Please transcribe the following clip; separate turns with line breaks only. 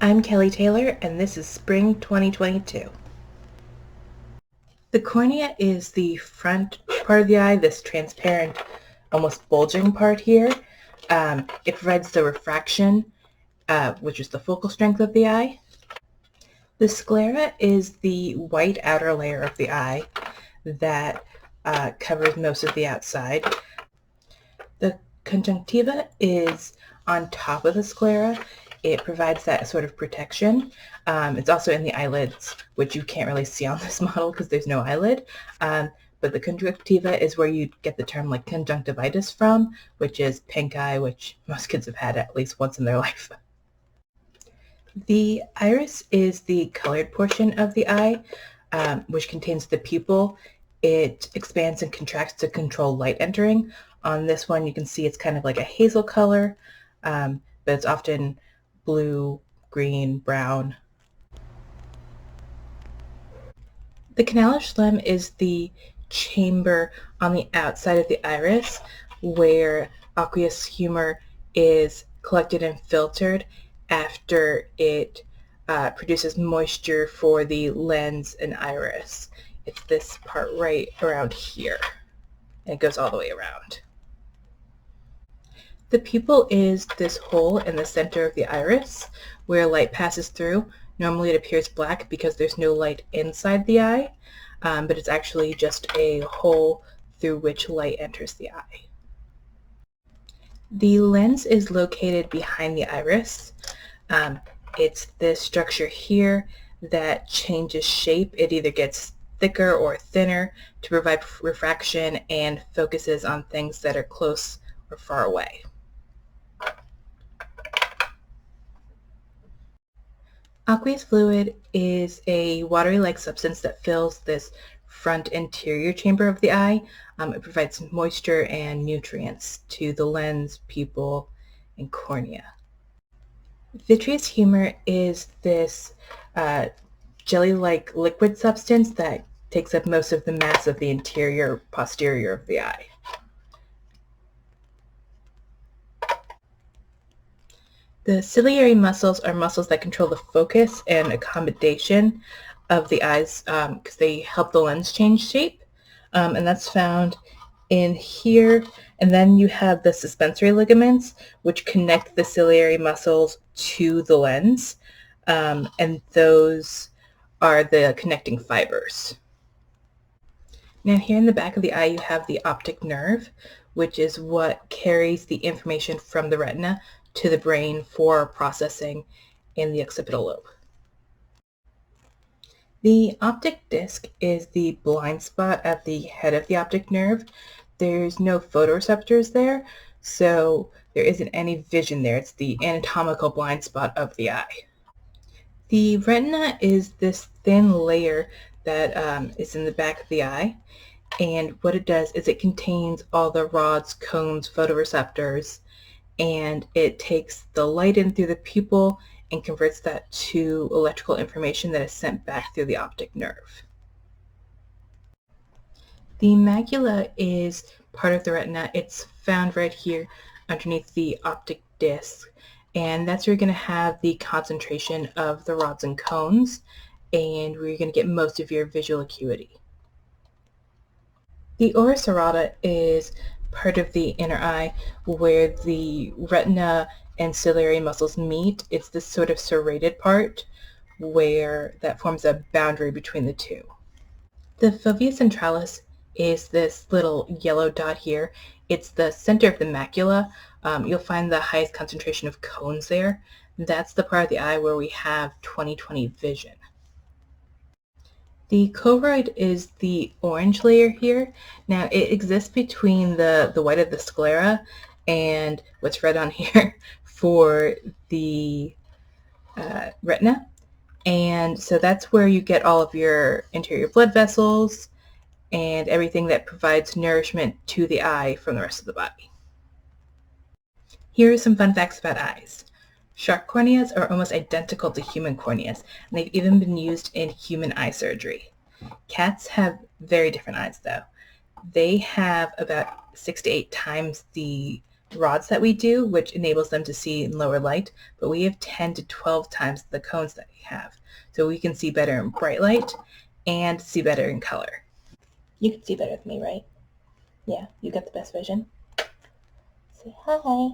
I'm Kelly Taylor, and this is Spring 2022. The cornea is the front part of the eye, this transparent, almost bulging part here. It provides the refraction, which is the focal strength of the eye. The sclera is the white outer layer of the eye that covers most of the outside. The conjunctiva is on top of the sclera. It provides that sort of protection. It's also in the eyelids, which you can't really see on this model because there's no eyelid. But the conjunctiva is where you get the term like conjunctivitis from, which is pink eye, which most kids have had at least once in their life. The iris is the colored portion of the eye, which contains the pupil. It expands and contracts to control light entering. On this one, you can see it's kind of like a hazel color, but it's often blue, green, brown. The canal of Schlemm is the chamber on the outside of the iris where aqueous humor is collected and filtered after it produces moisture for the lens and iris. It's this part right around here, and it goes all the way around. The pupil is this hole in the center of the iris where light passes through. Normally it appears black because there's no light inside the eye, but it's actually just a hole through which light enters the eye. The lens is located behind the iris. It's this structure here that changes shape. It either gets thicker or thinner to provide refraction and focuses on things that are close or far away. Aqueous fluid is a watery-like substance that fills this front interior chamber of the eye. It provides moisture and nutrients to the lens, pupil, and cornea. Vitreous humor is this jelly-like liquid substance that takes up most of the mass of the interior posterior of the eye. The ciliary muscles are muscles that control the focus and accommodation of the eyes because they help the lens change shape, and that's found in here. And then you have the suspensory ligaments, which connect the ciliary muscles to the lens, and those are the connecting fibers. Now here in the back of the eye you have the optic nerve, which is what carries the information from the retina to the brain for processing in the occipital lobe. The optic disc is the blind spot at the head of the optic nerve. There's no photoreceptors there, so there isn't any vision there. It's the anatomical blind spot of the eye. The retina is this thin layer that is in the back of the eye, and what it does is it contains all the rods, cones, photoreceptors, and it takes the light in through the pupil and converts that to electrical information that is sent back through the optic nerve. The macula is part of the retina. It's found right here underneath the optic disc, and that's where you're going to have the concentration of the rods and cones and where you're going to get most of your visual acuity. The ora serrata is part of the inner eye where the retina and ciliary muscles meet. It's this sort of serrated part where that forms a boundary between the two. The fovea centralis is this little yellow dot here. It's the center of the macula. You'll find the highest concentration of cones there. That's the part of the eye where we have 20/20 vision. The choroid is the orange layer here. Now it exists between the white of the sclera and what's red on here for the retina. And so that's where you get all of your interior blood vessels and everything that provides nourishment to the eye from the rest of the body. Here are some fun facts about eyes. Shark corneas are almost identical to human corneas, and they've even been used in human eye surgery. Cats have very different eyes, though. They have about 6 to 8 times the rods that we do, which enables them to see in lower light, but we have 10 to 12 times the cones that we have. So we can see better in bright light and see better in color. You can see better with me, right? Yeah, you got the best vision. Say hi.